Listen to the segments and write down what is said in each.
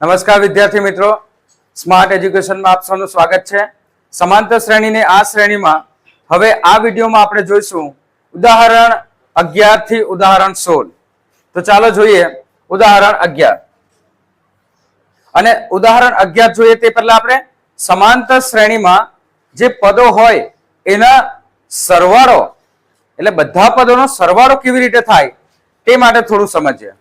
નમસ્કાર વિદ્યાર્થી મિત્રો, સ્માર્ટ એજ્યુકેશનમાં આપ સૌનું સ્વાગત છે. સમાંતર શ્રેણીની આ શ્રેણીમાં હવે આ વિડીયોમાં આપણે જોઈશું ઉદાહરણ 11 થી ઉદાહરણ 16. તો ચાલો જોઈએ ઉદાહરણ 11. અને ઉદાહરણ 11 જોઈએ તે પહેલા આપણે સમાંતર શ્રેણીમાં જે પદો હોય એના સરવાળો એટલે બધા પદોનો સરવાળો કેવી રીતે થાય તે માટે થોડું સમજીએ.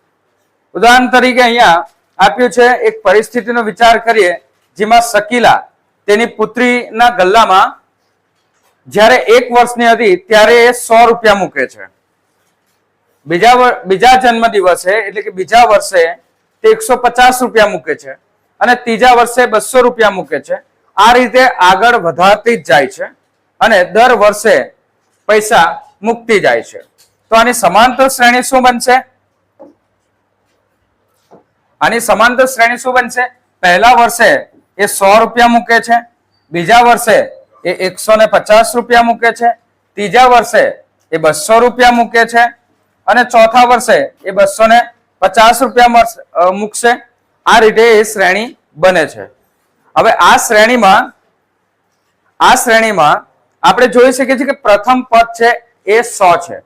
ઉદાહરણ તરીકે અહીંયા આપ્યું છે એક પરિસ્થિતિનો વિચાર કરીએ જેમાં શકીલા તેની પુત્રીના ગલ્લામાં જ્યારે 1 વર્ષની હતી ત્યારે એ 100 રૂપિયા મૂકે છે. બીજા જન્મ દિવસે એટલે કે બીજા વર્ષે તે 150 રૂપિયા મૂકે છે અને ત્રીજા વર્ષે 200 રૂપિયા મૂકે છે. આ રીતે આગળ વધારતી જ જાય છે અને દર વર્ષે પૈસા મૂકતી જાય છે. તો આની સમાંતર શ્રેણી શું બનશે? આની સમાંતર શ્રેણી શું બનશે? પહેલા વર્ષે એ 100 રૂપિયા મૂકે છે, બીજા વર્ષે એ 150 રૂપિયા મૂકે છે, ત્રીજા વર્ષે એ 200 રૂપિયા મૂકે છે અને ચોથા વર્ષે એ 250 રૂપિયા મૂકશે. આ રીતે એ શ્રેણી બને છે. હવે આ શ્રેણીમાં આપણે જોઈ શકીએ છીએ કે પ્રથમ પદ છે એ 100 છે.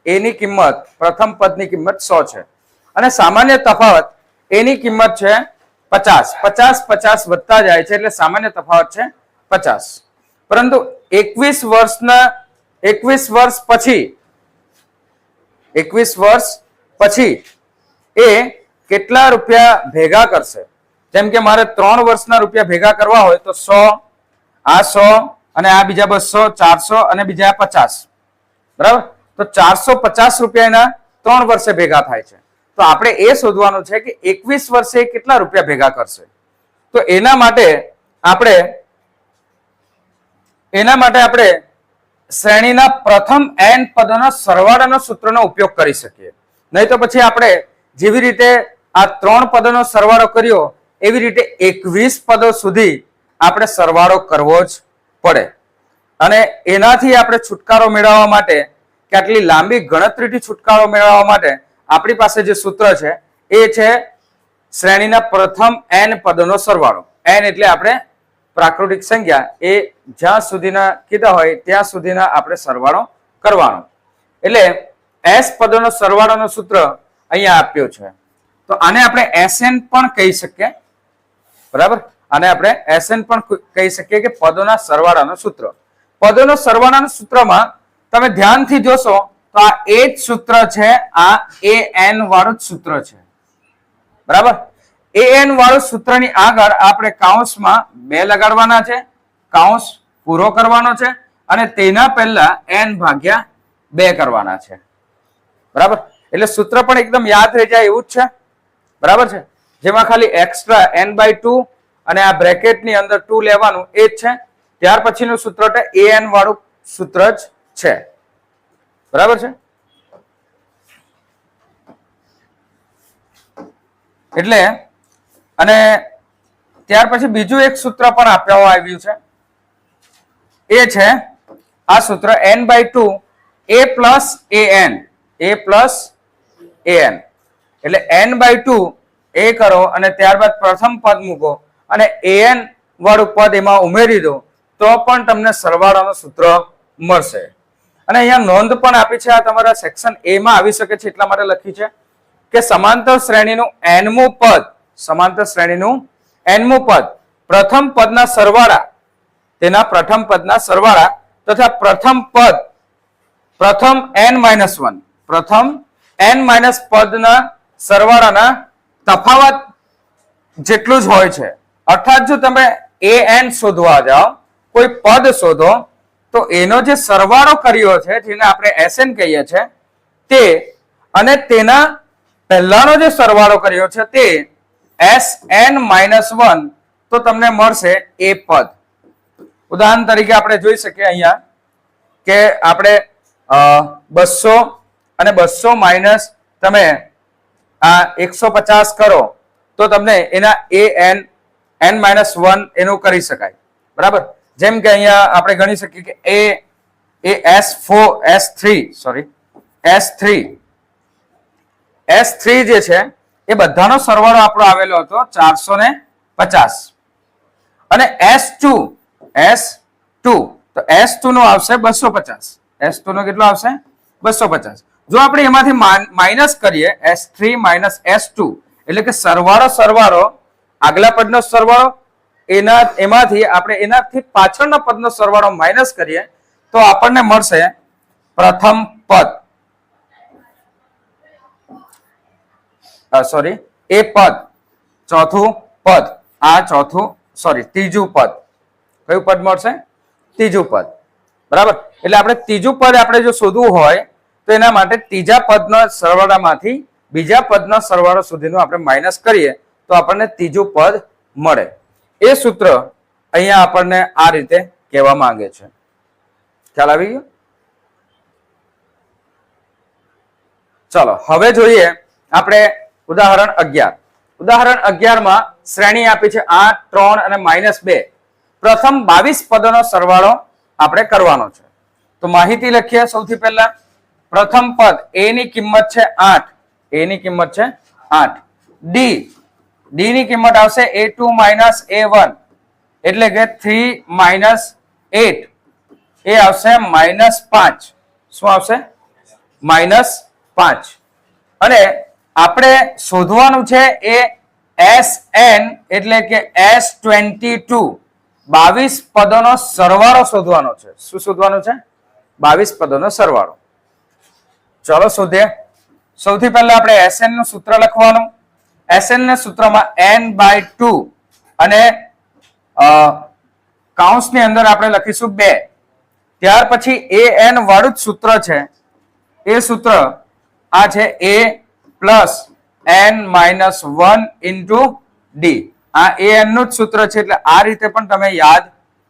એની કિંમત પ્રથમ પદની કિંમત 100 છે અને સામાન્ય તફાવત એની કિંમત છે 50. 50 વધતા જાય છે એટલે સામાન્ય તફાવત છે 50. પરંતુ 21 વર્ષ પછી એ કેટલા રૂપિયા ભેગા કરશે? જેમ કે મારે 3 વર્ષના રૂપિયા ભેગા કરવા હોય તો 100, આ 100 અને આ બીજા 200, 400 અને બીજા 50, બરાબર? તો 450 રૂપિયા એના 3 વર્ષે ભેગા થાય છે. તો આપણે એ શોધવાનું છે કે 21 વર્ષે કેટલા રૂપિયા ભેગા કરશે. તો એના માટે આપણે શ્રેણીના પ્રથમ n પદોના સરવાળાના સૂત્રનો ઉપયોગ કરી શકીએ. નહીં તો પછી આપણે જેવી રીતે આ 3 પદોનો સરવાળો કર્યો એવી રીતે 21 પદો સુધી આપણે સરવાળો કરવો જ પડે. અને એનાથી આપણે છુટકારો મેળવવા માટે કે આટલી લાંબી ગણતરીથી છુટકારો મેળવવા માટે આપણી પાસે જે સૂત્ર છે એ છે શ્રેણીના પ્રથમ n પદોનો સરવાળો. n એટલે આપણે પ્રાકૃતિક સંખ્યા એ જ્યાં સુધીના કીધા હોય ત્યાં સુધીના આપણે સરવાળો કરવાનો. એટલે s પદોનો સરવાળોનો સૂત્ર અહીંયા આપ્યો છે. તો આને આપણે sn પણ કહી શકીએ, બરાબર? આને આપણે sn પણ કહી શકીએ કે પદોના સરવાળાનો સૂત્ર. પદોનો સરવાળાના સૂત્રમાં તમે ધ્યાનથી જોશો તો આ એ જ સૂત્ર છે, આ an વાળું જ સૂત્ર છે, બરાબર? an વાળું સૂત્રની આગળ આપણે કૌંસમાં 2 લગાડવાના છે, કૌંસ પૂરો કરવાનો છે અને તેના પહેલા n ભાગ્યા 2 કરવાના છે, બરાબર? એટલે સૂત્ર પણ એકદમ યાદ રહી જાય એવું જ છે, બરાબર છે? જેમાં ખાલી એક્સ્ટ્રા n/2 અને આ બ્રેકેટની અંદર 2 લેવાનું એ જ છે. ત્યાર પછીનું સૂત્ર an વાળું સૂત્ર જ છે, બરાબર છે? એટલે અને ત્યાર પછી બીજું એક સૂત્ર પણ આપવામાં આવ્યું છે. એ છે આ સૂત્ર n/2 a plus an. એટલે n/2 એ કરો અને ત્યારબાદ પ્રથમ પદ મૂકો અને an વાળું પદ એમાં ઉમેરી દો તો પણ તમને સરવાળાનું સૂત્ર મળશે. અને અહીંયા નોંધ પણ આપી છે, આ તમારા સેક્શન A માં આવી શકે છે એટલા માટે લખી છે કે સમાંતર શ્રેણીનું nમું પદ પ્રથમ પદના સરવાળા, તેના પ્રથમ પદના સરવાળા તથા પ્રથમ n- પદના સરવાળાના તફાવત જેટલું જ હોય છે. અર્થાત જો તમે an શોધવા જાઓ, કોઈ પદ શોધો તો એનો જે સરવાળો કર્યો છે જેને આપણે sn કહીએ છીએ તે અને તેના પહેલાનો જે સરવાળો કર્યો છે તે sn-1 તો તમને મળશે એ પદ. ઉદાહરણ તરીકે આપણે જોઈ શકીએ અહીંયા કે આપણે 200 અને 200 માઇનસ તમે આ 150 કરો તો તમને એના n-1 એનું કરી શકાય, બરાબર? જેમ કે અહીંયા આપણે ગણી શકીએ કે S3 જે છે એ બધાનો સરવાળો આપણો આવેલો હતો 450 અને S2 તો S2 નો આવશે 250. S2 નો કેટલો આવશે 250. જો આપણે એમાંથી માઇનસ કરીએ S3 માઇનસ S2 એટલે કે સરવાળો આગલા પદનો સરવાળો એમાંથી આપણે એનાથી પાછળના પદનો સરવાળો માઇનસ કરીએ તો આપણને મળશે પ્રથમ પદ એ પદ, ચોથું પદ, ત્રીજું પદ. કયું પદ મળશે? ત્રીજું પદ. બરાબર. એટલે આપણે ત્રીજું પદ આપણે જો શોધવું હોય તો એના માટે ત્રીજા પદના સરવાળામાંથી બીજા પદના સરવાળો સુધીનું આપણે માઇનસ કરીએ તો આપણને ત્રીજું પદ મળે. એ સૂત્ર અહીંયા આપણને આ રીતે કહેવા માંગે છે. ખ્યાલ આવી ગયો? ચલો હવે જોઈએ આપણે ઉદાહરણ 11. ઉદાહરણ 11 માં શ્રેણી આપી છે 8, 3 અને -2. પ્રથમ 22 પદોનો સરવાળો આપણે કરવાનો છે. તો માહિતી લખીએ. સૌથી પહેલા પ્રથમ પદ a ની કિંમત છે 8. a ની કિંમત છે 8. d ની કિંમત આવશે a2 a1 એટલે કે 3 8 એ આવશે -5. શું આવશે? -5. અને આપણે શોધવાનું છે એ SN એટલે કે S22 22 પદોનો સરવાળો શોધવાનો છે. શું શોધવાનું છે? 22 પદોનો સરવાળો. ચલો શોધીએ. સૌથી પહેલા આપણે SN નું સૂત્ર લખવાનું. SN ના સૂત્રમાં n/2 અને કૌંસની અંદર આપણે લખીશું 2. ત્યાર પછી an વાળું જ સૂત્ર છે. એ સૂત્ર આ છે a + n-1 * d. આ an નું જ સૂત્ર છે એટલે આ રીતે પણ તમે યાદ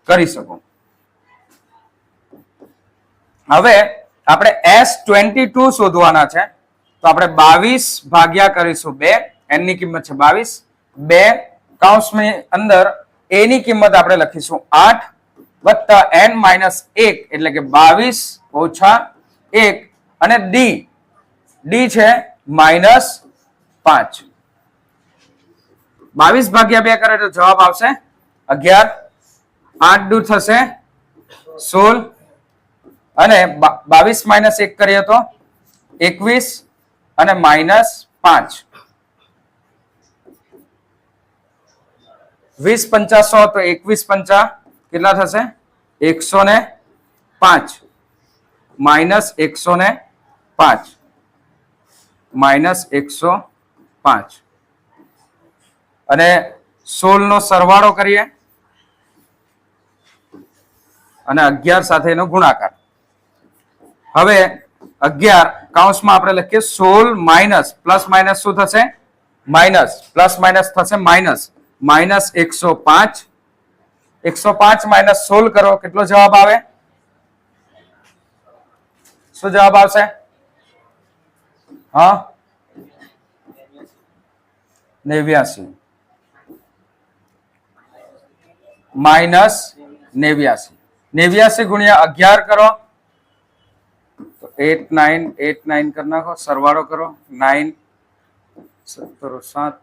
કરી શકો. હવે આપણે S22 શોધવાના છે. તો આપણે 22 ભાગ્યા કરીશું 2. n ની કિંમત છે 22. 2 કૌંસની અંદર a ની કિંમત આપણે લખીશું 8 વત્તા n-1 એટલે કે 22 ઓછા 1 અને d છે -5. 22 ભાગ્યા 2 કરે તો જવાબ આવશે 11. 8 દૂર થશે 16 અને 22 - 1 કરીએ તો 21 અને -5. 20 × 5 100 તો 21 × 5 કેટલા થશે? 105 -105 -105 અને 16 નો સરવાળો કરીએ અને 11 સાથે એનો ગુણાકાર. હવે 11 કૌંસમાં આપણે લખીએ 16 માઇનસ પ્લસ માઇનસ શું થશે? માઇનસ. પ્લસ માઇનસ થશે માઇનસ. -105. 105 - 16 કરો કેટલો જવાબ આવે? શું જવાબ આવશે? હા, 89 -89. 89 ગુણ્યા 11 કરો તો 89 કરી નાખો. સરવાળો કરો 9 17 7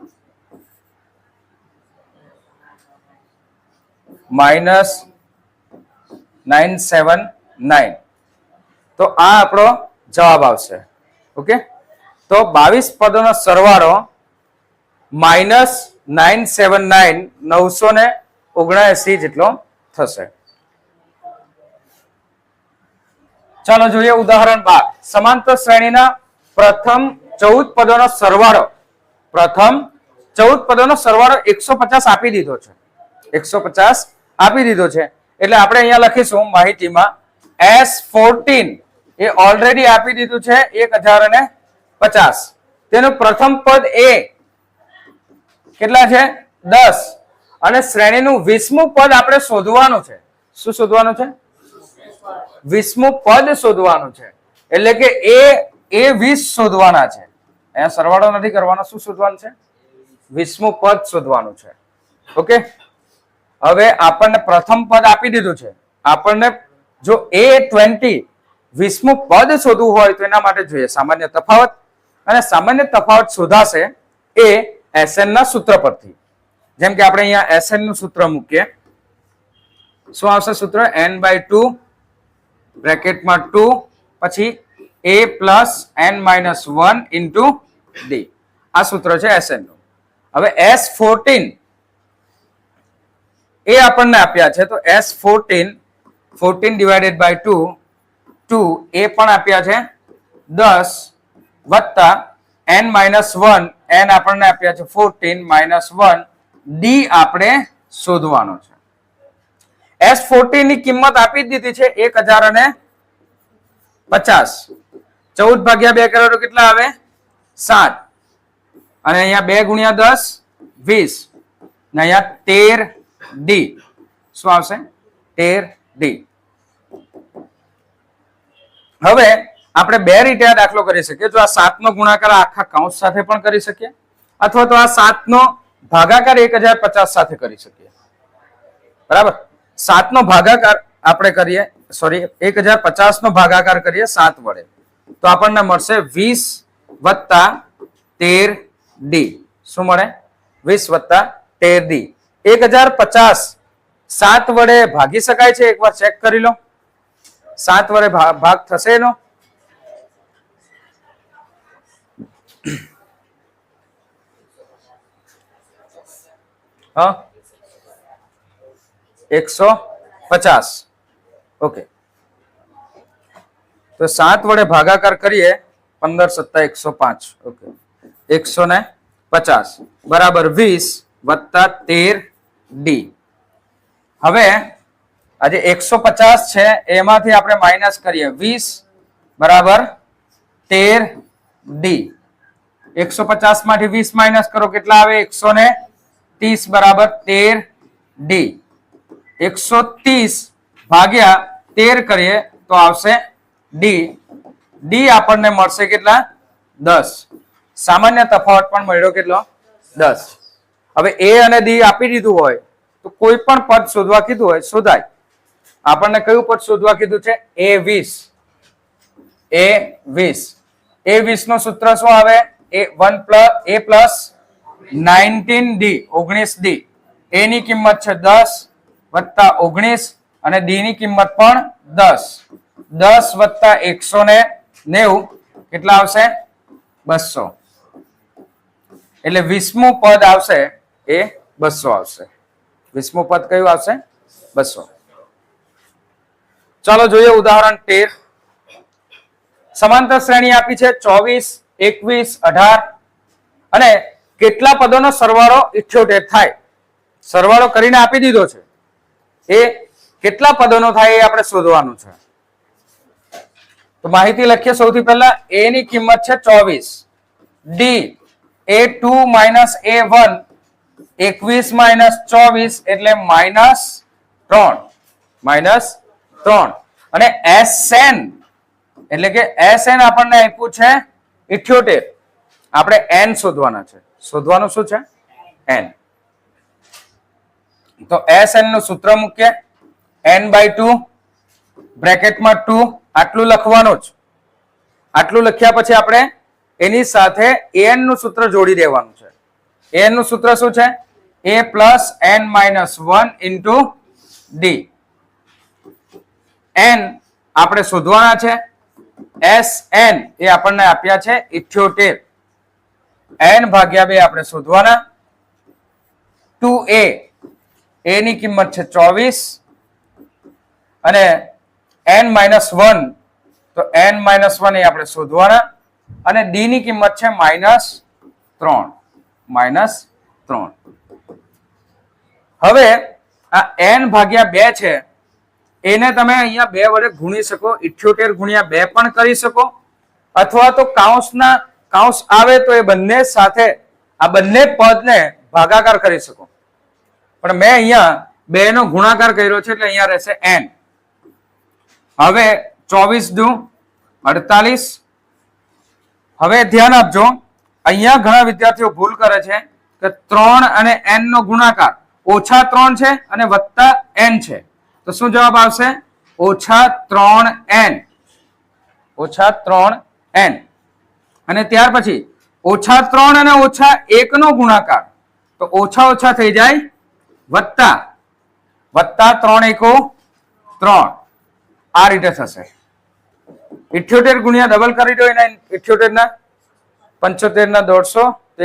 -979. તો આ આપણો જવાબ આવશે. ઓકે. તો 22 પદોનો સરવાળો -979 979 જેટલો થશે. ચાલો જોઈએ ઉદાહરણ 12. સમાંતર શ્રેણીના પ્રથમ 14 પદોનો સરવાળો 150 આપી દીધો છે. 150 આપી દીધો છે એટલે આપણે અહીંયા લખીશું માહિતીમાં S14 એ ઓલરેડી આપી દીધું છે 1050. તેનું પ્રથમ પદ એ કેટલા છે? 10 અને શ્રેણીનું 20મું પદ આપણે શોધવાનું છે. શું શોધવાનું છે? 20મું પદ શોધવાનું છે. એટલે કે એ 20 શોધવાના છે. અહીંયા સરવાળો નથી કરવાનો. શું શોધવાનું છે? 20મું પદ શોધવાનું છે. ઓકે. હવે આપણને પ્રથમ પદ આપી દીધું છે. આપણને જો A20 20મું પદ શોધવું હોય તો એના માટે જોઈએ સામાન્ય તફાવત. અને સામાન્ય તફાવત શોધાશે એ Sn ના સૂત્ર પરથી. જેમ કે આપણે અહીંયા Sn નું સૂત્ર મૂકીએ. શું આવશે સૂત્ર? n/2 બ્રેકેટમાં 2 પછી a plus n-1 into d. આ સૂત્ર છે Sn નું. હવે S14 એ આપણને આપ્યા છે તો S14 14 ડિવાઇડેડ બાય 2 એ પણ આપ્યા છે 10 વત્તા n-1 n આપણને આપ્યા છે 14 -1 d આપણે શોધવાનો છે. S14 ની કિંમત આપી જ દીધી છે 1050. 14 ભાગ્યા 2 કરો તો કેટલા આવે? 7. અને અહીંયા 2 ગુણ્યા 10 20 ને અહીંયા 13d. શું આવશે? 13d. હવે આપણે બે રીતે આ દાખલો કરી શકીએ. જો આ 7 નો ગુણાકાર આખા કૌંસ સાથે પણ કરી શકીએ અથવા તો આ 7 નો ભાગાકાર 1050 સાથે કરી શકીએ. બરાબર? 7 નો ભાગાકાર આપણે કરીએ, સોરી 1050 નો ભાગાકાર કરીએ 7 વડે તો આપણને મળશે 20 + 13d. શું મળે? 20 + 13d. 1050 7 વડે ભાગી શકાય છે? એકવાર ચેક કરી લો. 7 વડે ભાગ થશે એનો? હા, 150. ઓકે, તો 7 વડે ભાગાકાર કરીએ 15 + 105. ઓકે, 150 બરાબર 20 + 13d. હવે આ જે 150 છે એમાંથી આપણે માઇનસ કરીએ 20 બરાબર 13d. 150 માંથી 20 માઇનસ કરો કેટલા આવે? 130 બરાબર 13d. 130 ભાગ્યા 13 કરીએ તો આવશે d. d આપણને મળશે કેટલા? 10. સામાન્ય તફાવત પણ મળ્યો કેટલો? 10. હવે a અને d આપી દીધું હોય તો કોઈ પણ પદ શોધવા કીધું હોય શોધાય. આપણને કયું પદ શોધવા કીધું છે? a20. a20 નું સૂત્ર શું આવે? a plus 19d 19d. a ની કિંમત છે 10 વત્તા 19 અને d ની કિંમત પણ 10. 10 વત્તા 190 કેટલા આવશે? 200. એટલે 20મું પદ આવશે એ 200 આવશે. 20મું પદ કયું આવશે? 200. ચાલો જોઈએ ઉદાહરણ 13. સમાંતર શ્રેણી આપી છે 24, 21, 18 અને કેટલા પદોનો સરવાળો 78 થાય. સરવાળો કરીને આપી દીધો છે. એ કેટલા પદોનો થાય એ આપણે શોધવાનું છે. તો માહિતી લખીએ. સૌથી પહેલા a ની કિંમત છે 24, d a2 - a1 21 - 24 એટલે -3 અને Sn એટલે કે Sn આપણને આપ્યું છે 78. આપણે n શોધવાના છે. શોધવાનું શું છે? n. તો Sn નું સૂત્ર મૂકીએ. n/2 બ્રેકેટમાં 2 આટલું લખવાનું જ. આટલું લખ્યા પછી આપણે એની સાથે an નું સૂત્ર જોડી દેવાનું છે. an નું સૂત્ર શું છે? a plus n-1 into d. n આપણે શોધવાના છે. Sn એ આપણને આપ્યા છે 78. n ભાગ્યા 2 આપણે શોધવાના. 2a a ની કિંમત છે 24 અને n-1 તો n-1 એ આપણે શોધવાના અને d ની કિંમત છે -3. હવે આ n ભાગ્યા 2 છે એને તમે અહીંયા 2 વડે ગુણી શકો. 78 ગુણ્યા 2 પણ કરી શકો અથવા તો કાઉન્સ આવે તો એ બંને સાથે આ બંને પદને ભાગાકાર કરી શકો. પણ મેં અહીંયા 2 નો ગુણાકાર કર્યો છે એટલે અહીંયા રહેશે n. હવે 24 દુ 48. હવે ધ્યાન આપજો, અહીંયા ઘણા વિદ્યાર્થીઓ ભૂલ કરે છે કે 3 અને n નો ગુણાકાર -3 છે અને +n છે. તો શું જવાબ આવશે? -3n. અને ત્યાર પછી ઓછા 3 અને ઓછા 1 નો ગુણાકાર, તો ઓછા ઓછા થઈ જાય વત્તા, વત્તા 3 એકો 3, આ રીતે થશે. 78 ગુણ્યા ડબલ કરી દો એના 78 ના 75 ના 150 તો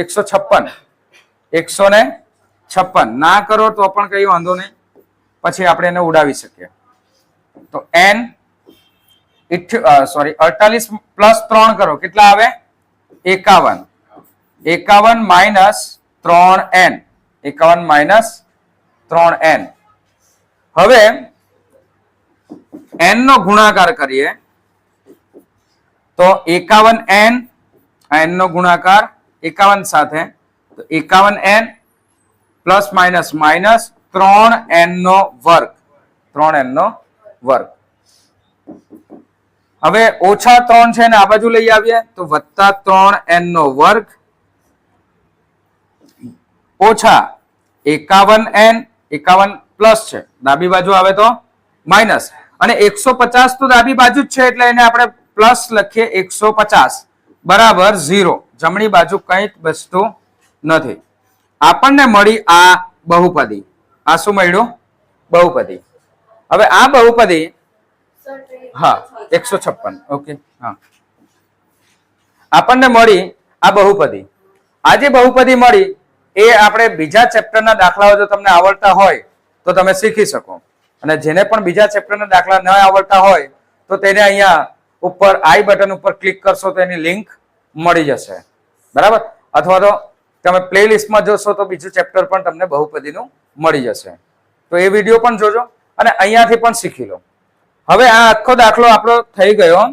156 ના કરો તો પણ કઈ વાંધો નહીં, પછી આપણે એને ઉડાવી શકીએ. તો n 48 પ્લસ 3 કરો કેટલા આવે 51, 51 માઇનસ 3n, 51 માઇનસ 3n. હવે n નો ગુણાકાર કરીએ તો 51n, n નો ગુણાકાર 51 સાથે, તો 51n plus minus minus 3n નો વર્ગ, 3n નો વર્ગ. હવે ઓછા 3 છે ને આ બાજુ લઈ આવીએ તો વત્તા 3n નો વર્ગ ઓછા 51n, 51 પ્લસ છે ડાબી બાજુ આવે તો માઇનસ, અને 150 તો ડાબી બાજુ જ છે એટલે એને આપણે પ્લસ લખીએ 150 બરાબર 0. જમણી બાજુ કંઈ વસ્તુ નથી. આપણને મળી આ બહુપદી. આ શું મળ્યું બહુપદી. હવે આ બહુપદી હા 156 ઓકે હા આપણને મળી આ બહુપદી. આ જે બહુપદી મળી એ આપણે બીજા ચેપ્ટરના દાખલાઓ જો તમને આવડતા હોય તો તમે શીખી શકો, અને જેને પણ બીજા ચેપ્ટરના દાખલા ન આવડતા હોય તો તેને અહીંયા ઉપર આઈ બટન ઉપર ક્લિક કરશો તો એની લિંક મળી જશે, બરાબર. અથવા તો તમે પ્લેલિસ્ટમાં જોશો તો બીજું ચેપ્ટર પણ તમને બહુપદીનું મળી જશે, તો એ વિડીયો પણ જોજો અને અહીંયાથી પણ શીખી લો. હવે આ આખો દાખલો આપણો થઈ ગયો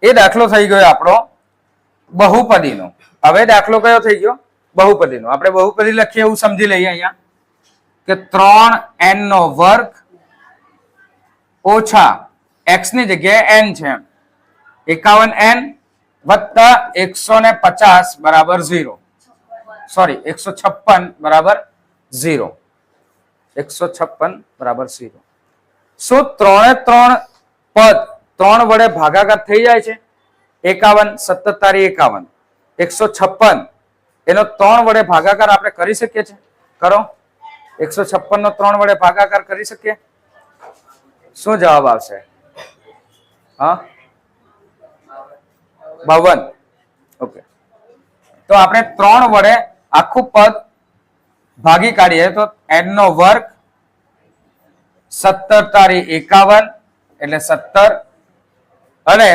એ દાખલો થઈ ગયો આપણો બહુપદીનો. હવે દાખલો કયો થઈ ગયો બહુપદીનો. આપણે બહુપદી લખીએ એવું સમજી લઈએ અહીંયા કે 3n નો વર્ગ ઓછા x ની જગ્યાએ n છે 51n વત્તા 150 બરાબર 0, સોરી 156 બરાબર 0, 156 બરાબર 0. શું 3 પદ 3 વડે ભાગાકાર થઈ જાય છે? 51 17 તારી 51, 156 એનો 3 વડે ભાગાકાર આપણે કરી શકીએ છીએ? કરો. 156 નો 3 વડે ભાગાકાર કરી શકીએ? શું જવાબ આવશે? હા 52. ઓકે, તો આપણે 3 વડે આખું પદ ભાગી કાઢીએ તો n નો વર્ગ 17 તારી 51 એટલે 17 અને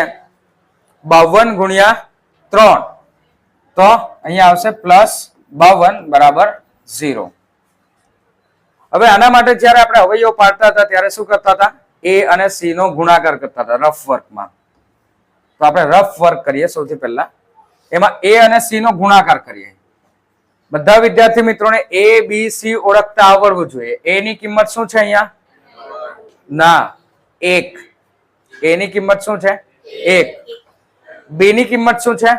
52 ગુણ્યા 3 તો અહીંયા આવશે પ્લસ 52 બરાબર 0. હવે આના માટે જ્યારે આપણે અવયવ પાડતા હતા ત્યારે શું કરતા હતા? a અને c નો ગુણાકાર કરતા હતા રફ વર્કમાં. તો આપણે રફ વર્ક કરીએ. સૌથી પહેલા એમાં a અને c નો ગુણાકાર કરીએ. બધા વિદ્યાર્થી મિત્રોને a b c ઓળખતા આવડવું જોઈએ. a ની કિંમત શું છે અહીંયા? ના 1. a ની કિંમત શું છે? 1. b ની કિંમત શું છે?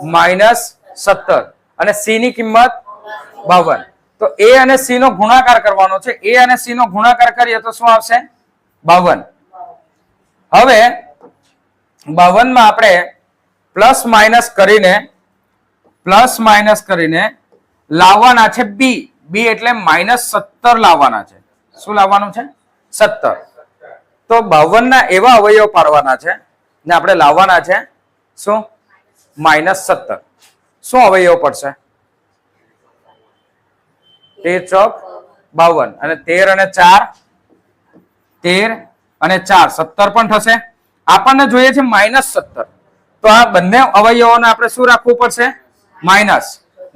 -17 અને c ની કિંમત 52. તો a અને c નો ગુણાકાર કરવાનો છે. a અને c નો ગુણાકાર કરીએ તો શું આવશે? 52. હવે 52 માં આપણે પ્લસ માઇનસ કરીને લાવવાના છે b. b એટલે -17 લાવવાના છે. શું લાવવાનું છે? 17. તો 52 ના એવા અવયવ પાડવાના છે ને આપણે લાવવાના છે શું? -17. શું અવયવ પડશે? 13 ચોક 52 અને 13 અને 4 13 અને 4 17 પણ થશે. આપણને જોઈએ છે -17, તો આ બંને અવયવોને આપણે શું રાખવું પડશે? માઇનસ.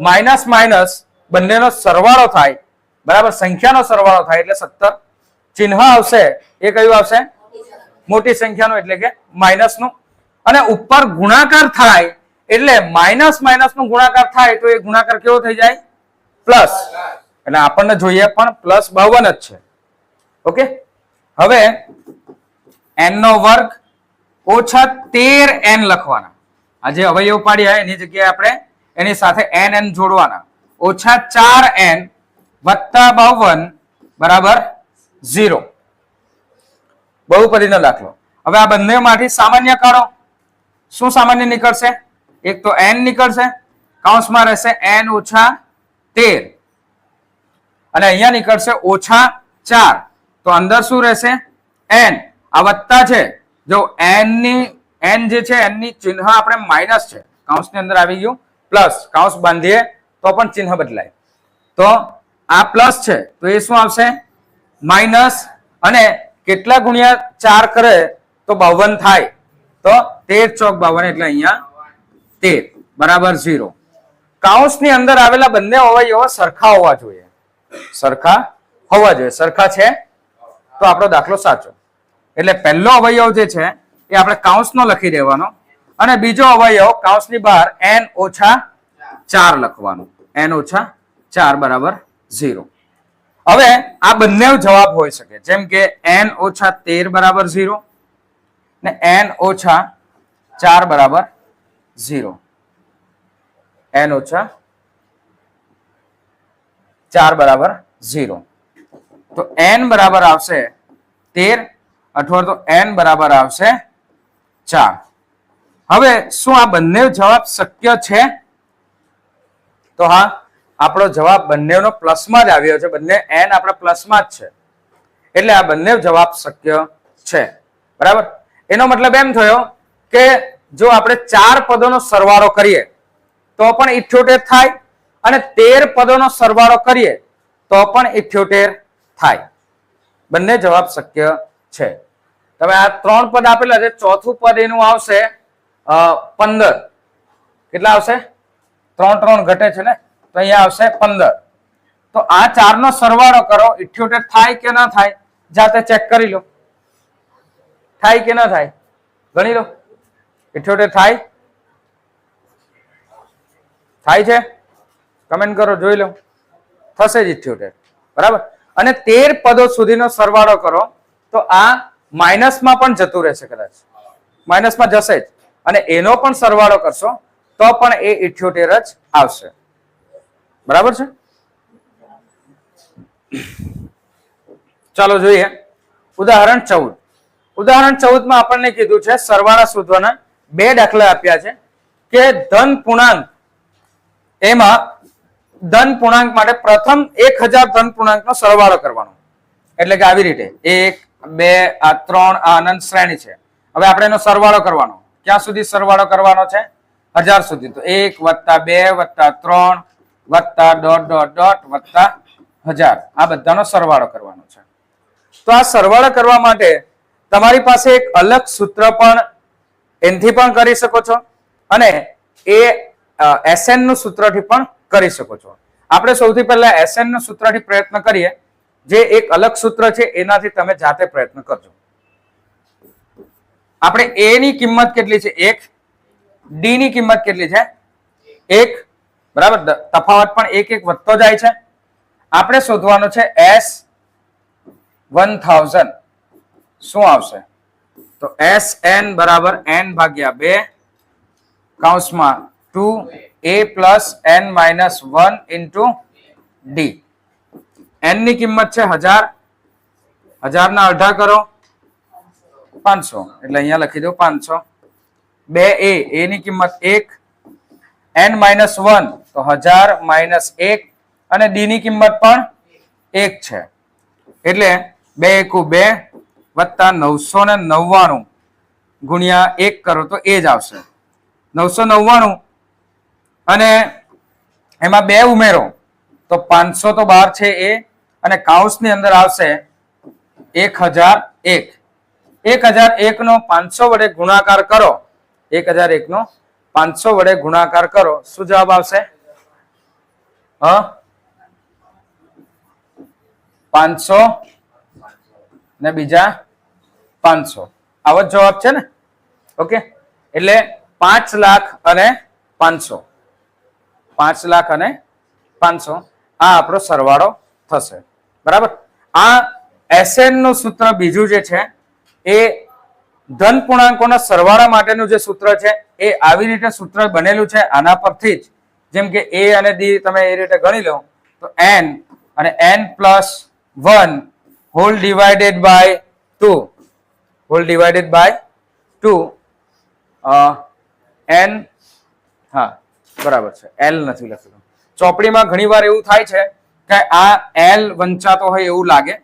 માઇનસ બંનેનો સરવાળો થાય, બરાબર, સંખ્યાનો સરવાળો થાય એટલે 17. ચિહ્ન આવશે એ કયું આવશે? મોટી સંખ્યાનું એટલે કે માઇનસનું. અને ઉપર ગુણાકાર થાય એટલે માઇનસ નું ગુણાકાર થાય તો એ ગુણાકાર કેવો થઈ જાય? પ્લસ. એટલે આપણને જોઈએ પણ પ્લસ 52 જ છે. ઓકે, હવે n નો વર્ગ ઓછા 13n લખવાના. આ જે અવયવ પાડ્યા એની જગ્યાએ આપણે એની સાથે n જોડવાના. ઓછા 4n વત્તા 52 બરાબર 0. બહુપદીનો દાખલો. હવે આ બંનેમાંથી સામાન્ય કાઢો. શું સામાન્ય નીકળશે? એક તો n નીકળશે, કૌંસમાં રહેશે n ઓછા 13 અને અહીંયા નીકળશે ઓછા 4. તો અંદર શું રહેશે? n. આ વત્તા છે, જો n જે છે n ની ચિહ્ન આપણે માઇનસ છે, કૌંસની અંદર આવી ગયું પ્લસ, કૌંસ બાંધીએ તો પણ ચિહ્ન બદલાય. તો આ પ્લસ છે તો એ શું આવશે? માઇનસ. અને કેટલા ગુણ્યા 4 કરે તો 52 થાય? તો 13 ચોક 52 એટલે અહીંયા 13 બરાબર 0. કૌંસની અંદર આવેલા બંને અવયવો સરખા હોવા જોઈએ. સરખા હોવા જોઈએ. સરખા છે તો આપણો દાખલો સાચો. એટલે પહેલો અવયવ જે છે એ આપણે કૌંસનો લખી દેવાનો અને બીજો અવયવ કૌંસની બહાર n ઓછા 4 લખવાનું. n ઓછા 4 બરાબર 0. હવે આ બંને જવાબ હોઈ શકે, જેમ કે n ઓછા 13 બરાબર 0 ને n ઓછા 4 બરાબર 0. n ઓછા 4 બરાબર 0. તો n બરાબર આવશે 13 અથવા તો n બરાબર આવશે 4. હવે શું આ બંને જવાબ શક્ય છે? તો હા, આપણો જવાબ બંનેનો પ્લસમાં જ આવ્યો છે. બંને n આપણા પ્લસમાં જ છે એટલે આ બંને જવાબ શક્ય છે. બરાબર. એનો મતલબ એમ થયો કે જો આપણે 4 પદોનો સરવાળો કરીએ તો પણ 78 થાય અને 13 પદોનો સરવાળો કરીએ તો પણ 78 થાય. બંને જવાબ શક્ય છે. તમે આ 3 પદ આપેલા છે, ચોથું પદ એનું આવશે 15. કેટલા આવશે? 3 ઘટે છે ને, તો અહીંયા આવશે 15. તો આ 4 નો સરવાળો કરો, 78 થાય કે ના થાય? જાતે ચેક કરી લો. થાય કે ના થાય? ગણી લો. 78 થાય? થાય છે? કમેન્ટ કરો, જોઈ લો. થશે જ 78. બરાબર. અને 13 પદો સુધીનો સરવાળો કરો તો આ માઇનસમાં પણ જતું રહેશે, કદાચ માઇનસમાં જશે જ, અને એનો પણ સરવાળો કરશો તો પણ એ 78 જ આવશે. બરાબર છે. ચાલો જોઈએ ઉદાહરણ 14. ઉદાહરણ 14 માં આપણને કીધું છે સરવાળા શોધવાના 2 દાખલા આપ્યા છે કે ધન પૂર્ણાંક, એમાં ધન પૂર્ણાંક માટે પ્રથમ 1000 ધન પૂર્ણાંકનો સરવાળો કરવાનો. એટલે કે આવી રીતે 1 2 આ 3 આ અનંત શ્રેણી છે. હવે આપણે એનો સરવાળો કરવાનો. ક્યાં સુધી સરવાળો કરવાનો છે? 1000 સુધી. તો 1 + 2 + 3 વત્તા ... વત્તા 1000, આ બધાનો સરવાળો કરવાનો છે. તો આ સરવાળો કરવા માટે તમારી પાસે એક અલગ સૂત્ર પણ એનથી પણ કરી શકો છો અને એ SN નું સૂત્રથી પણ કરી શકો છો. આપણે સૌથી પહેલા SN નું સૂત્રથી પ્રયત્ન કરીએ. જે એક અલગ સૂત્ર છે એનાથી તમે જાતે પ્રયત્ન કરજો. આપણે A ની કિંમત કેટલી છે? 1. D ની કિંમત કેટલી છે? 1. બરાબર. તફાવત પણ 1 1 વધતો જાય છે. આપણે શોધવાનું છે S1000. શું આવશે? તો SN બરાબર n ભાગ્યા 2 કૌંસમાં 2a + n - 1 into d. n ની કિંમત છે 1000. 1000 ના અડધા કરો 500, એટલે અહીંયા લખી દો 500. 2a, a ની કિંમત 1, n - 1 તો 1000 - 1 અને d ની કિંમત પણ 1 છે. એટલે 2 * 2 વત્તા 999 ગુણ્યા 1 કરો તો એ જ આવશે 999. અને એમાં 2 ઉમેરો તો 500 તો બહાર છે એ, અને કૌંસની અંદર આવશે 1001. 1001 નો 500 વડે ગુણાકાર કરો. 1001 નો 500 વડે ગુણાકાર કરો. શું જવાબ આવશે? 500 ને બીજા 500. આવો જ જવાબ છે ને? ઓકે. એટલે 5 લાખ અને 500. 5 લાખ અને 500 આ આપણો સરવાળો થશે. બરાબર. આ SN નું સૂત્ર બીજું જે છે એ ધન પૂર્ણાંકોના સરવાળા માટેનું જે સૂત્ર છે એ આવી રીતે સૂત્ર બનેલું છે આના પરથી જ. જેમ કે A અને D તમે એ રીતે ગણી લો તો n અને n + 1 whole divided by 2 whole divided by 2 n હા બરાબર છે l નથી લખેલું ચોપડીમાં ઘણીવાર એવું થાય છે કે આ l વંચાતો હોય એવું લાગે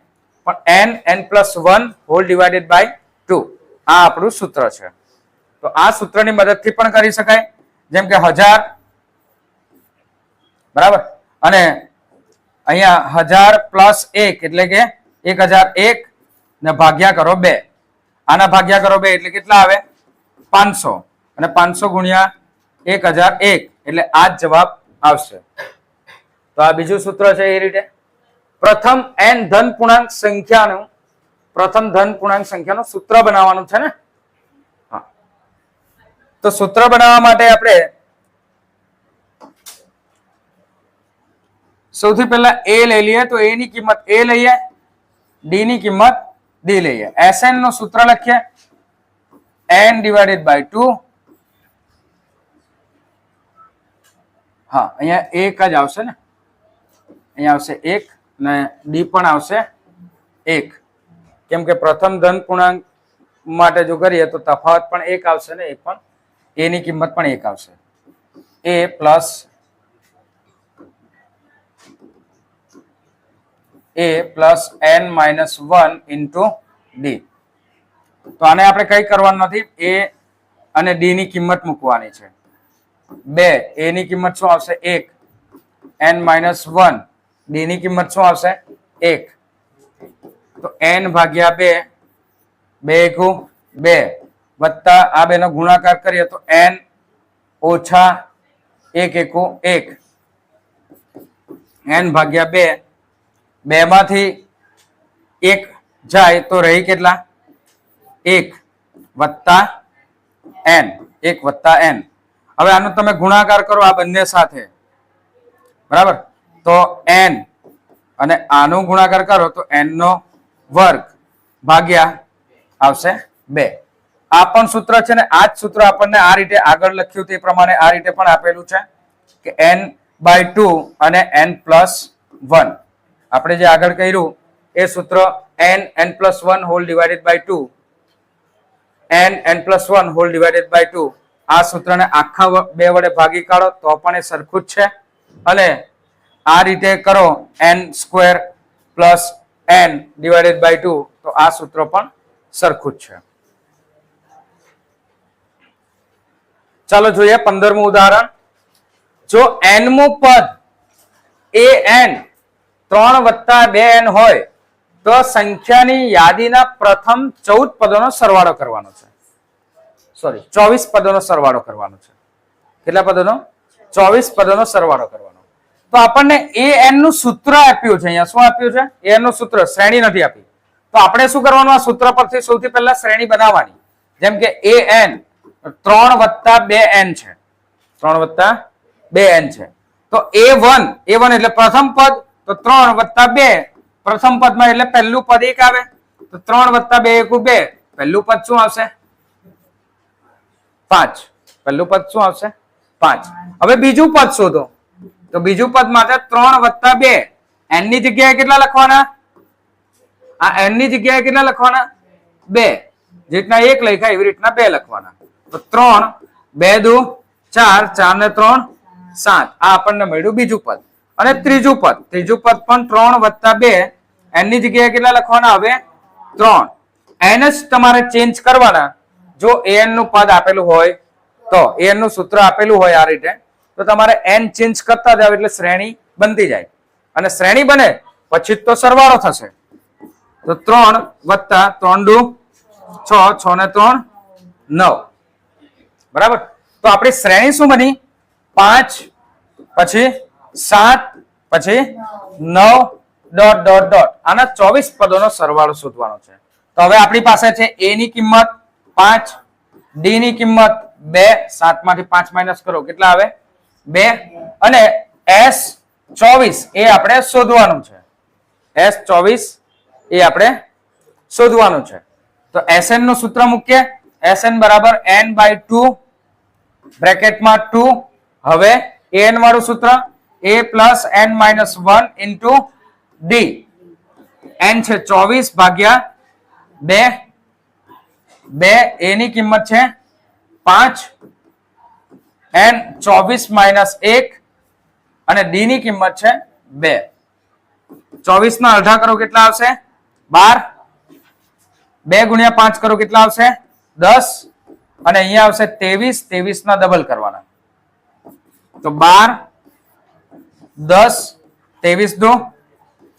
પણ n+1 હોલ ડિવાઇડેડ બાય 2 આ આપણું સૂત્ર છે તો આ સૂત્રની મદદથી પણ કરી શકાય જેમ કે 1000 બરાબર અને અહીંયા 1000 + 1 એટલે કે 1001 ને ભાગ્યા કરો 2 આના ભાગ્યા કરો 2 એટલે કેટલા આવે 500 અને 500 ગુણ્યા 1001 એટલે આ જ જવાબ આવશે તો આ બીજું સૂત્ર છે એ રીતે પ્રથમ n ધન પૂર્ણાંક સંખ્યાનું સૂત્ર બનાવવાનું છે ને હા તો સૂત્ર બનાવવા માટે આપણે સૌથી પહેલા a લઈ લઈએ તો a ની કિંમત a લઈએ d ની કિંમત d લઈએ Sn નું સૂત્ર લખીએ n / 2 હા અહીંયા 1 જ આવશે ને અહીંયા આવશે 1 ને d પણ આવશે 1 કેમ કે પ્રથમ ધન પૂર્ણાંક માટે જો કરીએ તો તફાવત પણ 1 આવશે ને એ પણ a ની કિંમત પણ 1 આવશે a plus n-1 into d તો આને આપણે કઈ કરવાનું નથી a અને d ની કિંમત મૂકવાની છે 2 a ની કિંમત શું આવશે 1 n-1 d ની કિંમત શું આવશે 1 તો n ભાગ્યા 2 2 2 વત્તા આ બેનો ગુણાકાર કરીએ તો n ઓછા 1 1 n ભાગ્યા 2 2 માંથી 1 જાય તો રહી કેટલા 1 વત્તા n 1 વત્તા n હવે આનો તમે ગુણાકાર કરો આ બંને સાથે બરાબર તો n અને આનો ગુણાકાર કરો તો n નો વર્ગ ભાગ્યા આવશે 2 આ પણ સૂત્ર છે ને આ જ સૂત્ર આપણને આ રીતે આગળ લખ્યું તે પ્રમાણે આ રીતે પણ આપેલું છે કે n/2 અને n+1 આપણે જે આગળ કર્યું એ સૂત્ર n+1 whole divided by 2 n+1 whole divided by 2 આ સૂત્રને આખા 2 વડે ભાગી કાઢો તો પણ એ સરખું જ છે અને આ રીતે કરો n² + n ડિવાઇડેડ બાય 2 તો આ સૂત્ર પણ સરખું જ છે ચાલો જોઈએ 15મું ઉદાહરણ જો n મું પદ an 3 + 2n હોય તો સંખ્યાની યાદીના પ્રથમ 14 પદોનો સરવાળો કરવાનો છે 24 પદોનો સરવાળો કરવાનો છે કેટલા પદોનો 24 પદોનો સરવાળો કરવાનો તો આપણને an નું સૂત્ર આપ્યું છે અહીંયા શું આપ્યું છે an નું સૂત્ર શ્રેણી નથી આપી તો આપણે શું કરવાનું આ સૂત્ર પરથી સૌથી પહેલા શ્રેણી બનાવવાની જેમ કે an 3 + 2n છે 3 + 2n છે તો a1 એટલે પ્રથમ પદ તો 3 + 2 પ્રથમ પદમાં એટલે પહેલું પદ 1 આવે તો 3 + 2 = 2 પહેલું પદ શું આવશે 5 પહેલું પદ શું આવશે 5 હવે બીજું પદ શોધો તો બીજું પદ માટે 3 + 2 n ની જગ્યાએ કેટલા લખવાના આ n ની જગ્યાએ કેટલા લખવાના 2 જેટલા 1 લખ્યા એવી રીતના 2 લખવાના તો 3 2 2 4 4 ને 3 7 આ આપણને મળ્યું બીજું પદ અને ત્રીજું પદ પણ 3 + 2 n ની જગ્યાએ કેટલા લખવાના હવે 3 n જ તમારે ચેન્જ કરવાના જો an નું પદ આપેલું હોય તો an નું સૂત્ર આપેલું હોય આ રીતે તો તમારે n ચેન્જ કરતા જાવ એટલે શ્રેણી બનતી જાય અને શ્રેણી બને પછી તો સરવાળો થશે તો 3 + 3 2 6 6 ને 3 9 બરાબર તો આપણી શ્રેણી શું બની 5 પછી 7 પછી 9 ... આના 24 પદોનો સરવાળો શોધવાનો છે તો હવે આપણી પાસે છે a ની કિંમત 5 d ની કિંમત 2 7 માંથી 5 માઈનસ કરો કેટલા આવે 2 અને s24 એ આપણે શોધવાનું છે s24 એ આપણે શોધવાનું છે તો sn નું સૂત્ર મૂકીએ sn = n/2 બ્રેકેટમાં 2 હવે an વાળું સૂત્ર a + n-1 into d n છે 24 ભાગ્યા 2 2 એ ની કિંમત છે 5 n 24 - 1 અને ડી ની કિંમત છે 2. 24 ના અડધા કરો કેટલા આવશે 12. 2 ગુણ્યા 5 કરો કેટલા આવશે 10 અને અહીંયા આવશે 23. 23 ના ડબલ કરવાના તો 12 10 23 દો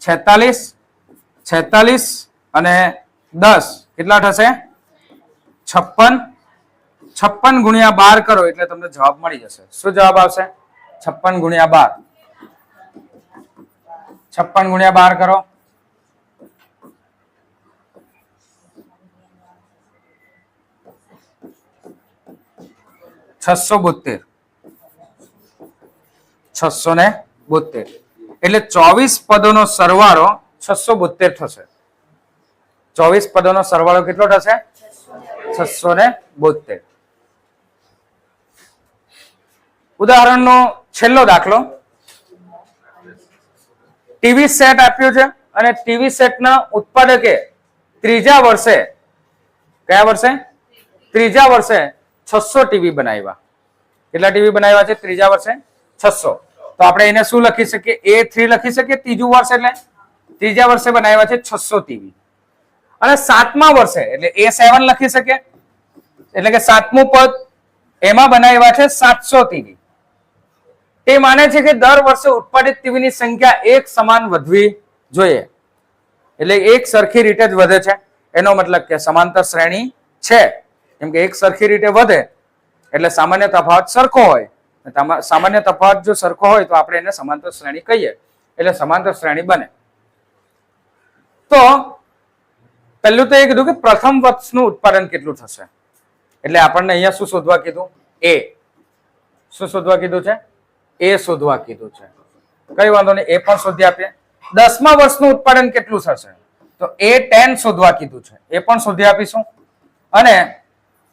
46 46 અને 10 કેટલા થશે 56. 56 ગુણ્યા 12 કરો એટલે તમને જવાબ મળી જશે. શું જવાબ આવશે 56 ગુણ્યા 12. 56 ગુણ્યા 12 કરો 672. 672 એટલે 24 પદોનો સરવાળો 672 થશે. 24 પદોનો સરવાળો કેટલો થશે 672. ઉદાહરણનો છેલ્લો દાખલો. ટીવી સેટ આપ્યો છે અને ટીવી સેટના ઉત્પાદકે ત્રીજા વર્ષે કયા વર્ષે ત્રીજા વર્ષે 600 ટીવી બનાવ્યા. કેટલા ટીવી બનાવ્યા છે ત્રીજા વર્ષે 600. તો આપણે એને શું લખી શકીએ A3 લખી શકીએ. ત્રીજું વર્ષ એટલે ત્રીજા વર્ષે બનાવ્યા છે 600 ટીવી અને સાતમા વર્ષે એટલે A7 લખી શકીએ એટલે કે સાતમું પદ એમાં બનાવ્યા છે 700 ટીવી. તે માને છે કે દર વર્ષે ઉત્પાદિત ટીવીની સંખ્યા એક સમાન વધવી જોઈએ એટલે એક સરખી રીતે જ વધે છે. એનો મતલબ કે સમાંતર શ્રેણી છે કેમ કે એક સરખી રીતે વધે એટલે સામાન્ય તફાવત સરખો હોય. સામાન્ય તફાવત જો સરખો હોય તો આપણે એને સમાંતર શ્રેણી કહીએ એટલે સમાંતર શ્રેણી બને. તો પહેલું તો એ કીધું કે પ્રથમ વર્ષનું ઉત્પાદન કેટલું થશે એટલે આપણને અહીંયા શું શોધવા કીધું એ શું શોધવા કીધું છે એ શોધવા કીધું છે. કઈ વાંધો નહીં એ પણ શોધી આપીએ. 10મા વર્ષનું ઉત્પાદન કેટલું થશે તો A10 શોધવા કીધું છે એ પણ શોધી આપીશું. અને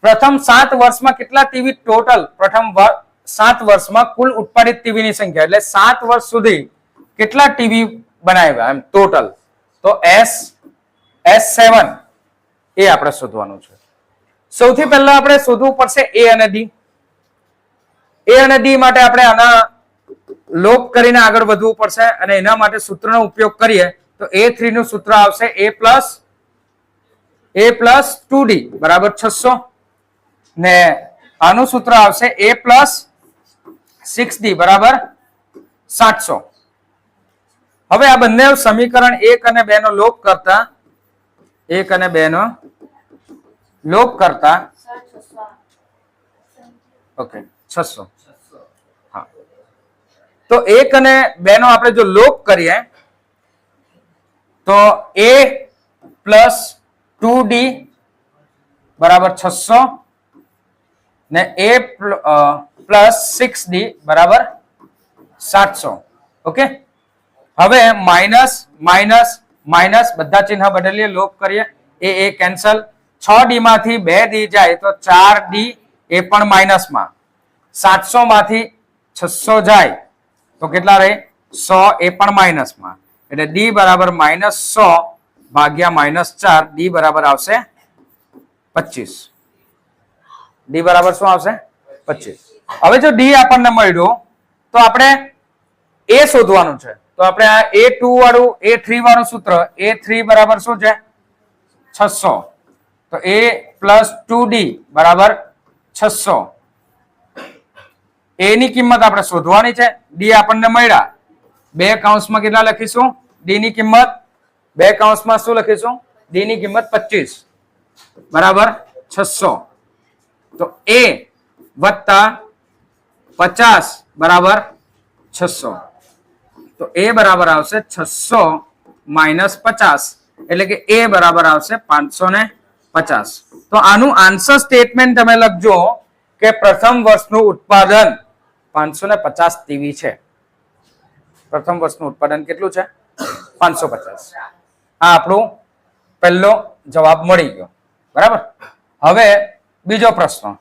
પ્રથમ 7 વર્ષમાં કેટલા ટીવી ટોટલ પ્રથમ 7 વર્ષમાં કુલ ઉત્પાદિત ટીવીની સંખ્યા એટલે 7 વર્ષ સુધી કેટલા ટીવી બનાવ્યા એમ ટોટલ તો S7 એ આપણે શોધવાનું છે. સૌથી પહેલા આપણે શોધવું પડશે A અને D. A અને D માટે આપણે આના લોપ કરીને આગળ વધવું પડશે અને એના માટે સૂત્રનો ઉપયોગ કરીએ તો A3 નું સૂત્ર આવશે A plus 2D બરાબર 600 ને આનું સૂત્ર આવશે A plus 6D બરાબર 700. હવે આ બંને સમીકરણ 1 અને 2 નો લોપ કરતા 1 અને 2 નો લોપ કરતા ઓકે 600 હા તો 1 અને 2 નો આપણે જો લોપ કરીએ તો A plus 2D બરાબર 600 ને A plus 6D બરાબર 700. ઓકે હવે માઇનસ માઇનસ માઇનસ બધા ચિહ્ન બદલીએ લોપ કરીએ એ કેન્સલ 6D માંથી 2D જાય તો 4D એ પણ માઇનસમાં 700 માંથી 600 જાય તો કેટલા રહે 100 એ પણ માઇનસમાં એટલે D બરાબર -100 ભાગ્યા -4 D બરાબર આવશે 25. D બરાબર શું આવશે 25. હવે જો D આપણને મળ્યું તો આપણે A શોધવાનું છે તો આપણે આ A2 વાળું A3 વાળું સૂત્ર A3 બરાબર શું છે 600 તો A plus 2D બરાબર 600. A ની કિંમત આપણે શોધવાની છે D આપણને મળ્યા બે કૌંસમાં કેટલા લખીશું D ની કિંમત બે કૌંસમાં શું લખીશું D ની કિંમત 25 બરાબર 600 તો A વત્તા 50 બરાબર 600 તો A બરાબર આવશે 600 minus 50 એટલે કે A બરાબર આવશે 550. તો આનું આન્સર સ્ટેટમેન્ટ તમે લખજો કે પ્રથમ વર્ષનું ઉત્પાદન 550 ટીવી છે. પ્રથમ વર્ષનું ઉત્પાદન કેટલું છે 550. આ આપણું પહેલો જવાબ મળી ગયો બરાબર. હવે બીજો પ્રશ્ન.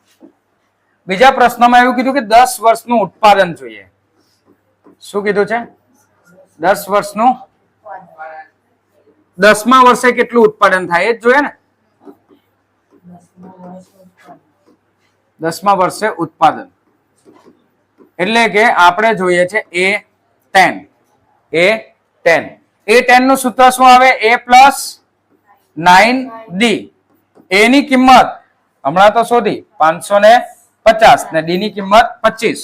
બીજા પ્રશ્નમાં એવું કીધું કે 10 વર્ષનું ઉત્પાદન જોઈએ. શું કીધું છે 10 વર્ષનું 10મા વર્ષે કેટલું ઉત્પાદન થાય એ જ જોઈએ ને 10મા વર્ષે ઉત્પાદન એટલે કે આપણે જોઈએ છે A10 A10 નું સૂત્ર શું આવે? A plus 9D. A ની કિંમત હમણાં તો શોધી 550 ને D ની કિંમત 25.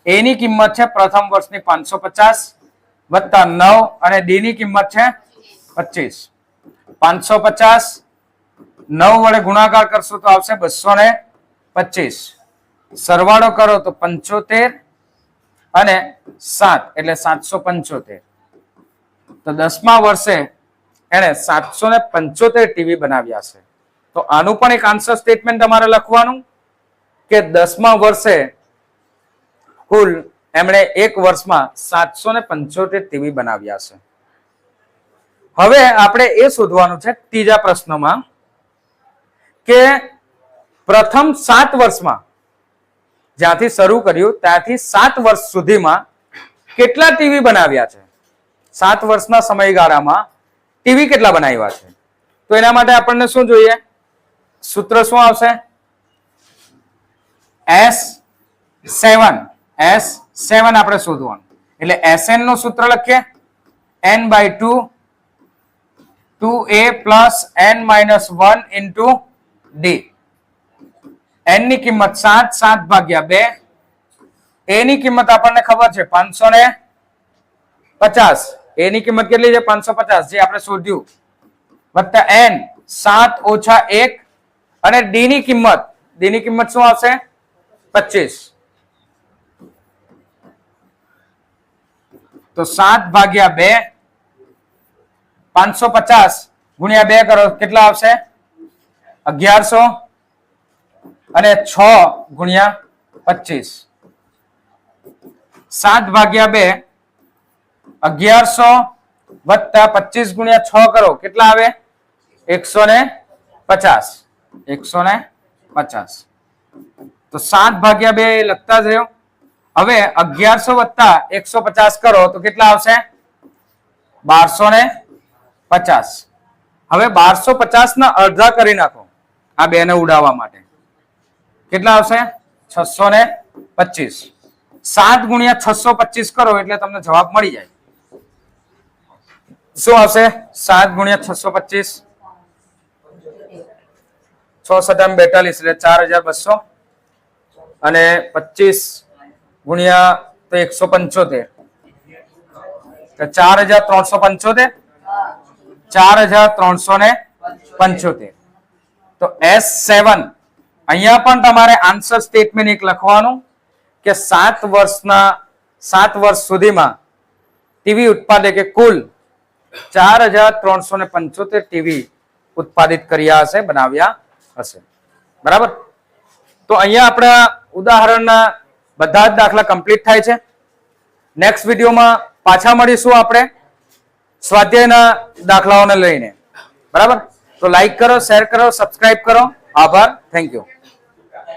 A ની કિંમત છે પ્રથમ વર્ષની 550 વત્તા 9 અને D ની કિંમત છે 25. 550 9 વડે ગુણાકાર કરશો તો આવશે 225. સરવાળો કરો તો 75 અને 7 એટલે 775. તો 10મા વર્ષે એને 775 ટીવી બનાવ્યા છે. તો આનું પણ એક આન્સર સ્ટેટમેન્ટ તમારે લખવાનું કે 10મા વર્ષે કુલ એમણે એક વર્ષમાં 775 ટીવી બનાવ્યા છે. હવે આપણે એ શોધવાનું છે ત્રીજા પ્રશ્નમાં કે પ્રથમ 7 વર્ષમાં જ્યાંથી શરૂ કર્યું ત્યાંથી 7 વર્ષ સુધીમાં કેટલા ટીવી બનાવ્યા છે? 7 વર્ષના સમયગાળામાં ટીવી કેટલા બનાવ્યા છે? તો એના માટે આપણને શું જોઈએ? સૂત્ર શું આવશે? S7 આપણે શોધવાનું. એટલે Sn નું સૂત્ર લખીએ n/2 2a plus n-1 into d. n ની કિંમત 7 7 ભાગ્યા 2. a ની કિંમત આપણને ખબર છે 550. a ની કિંમત કેટલી છે? 550 જે આપણે શોધ્યું વત્તા n 7 ઓછા 1 અને d ની કિંમત શું આવશે? 25. તો 7 ભાગ્યા 2 550 ગુણ્યા 2 કરો કેટલા આવશે? 1100 અને 6 ગુણ્યા 25. 7 ભાગ્યા 2 1100 વત્તા 25 ગુણ્યા 6 કરો કેટલા આવે? 150. તો 7 ભાગ્યા 2 લખતા જ રહ્યો. હવે 1100 વત્તા 150 કરો તો કેટલા આવશે? 1250. હવે 1250 ના અડધા કરી નાખો આ બે ને ઉડાવવા માટે. કેટલા આવશે? 625. 7 ગુણ્યા 625 કરો એટલે તમને જવાબ મળી જાય. શું આવશે? 7 ગુણ્યા 625 6 7 42 એટલે 4200 અને 25 ગુણ્યા તો 175 4375 4375. તો S7 અહીંયા પણ તમારે આન્સર સ્ટેટમેન્ટ એક લખવાનું કે 7 વર્ષ સુધીમાં ટીવી ઉત્પાદકે કુલ 4375 ટીવી ઉત્પાદિત કર્યા હશે, બનાવ્યા હશે. બરાબર? તો અહીંયા આપણા ઉદાહરણના બધા જ દાખલા કમ્પ્લીટ થાય છે. નેક્સ્ટ વિડીયોમાં પાછા મળીશું આપણે સ્વાધ્યાયના દાખલાઓને લઈને. બરાબર? તો લાઈક કરો, શેર કરો, સબસ્ક્રાઇબ કરો. આભાર. Thank you.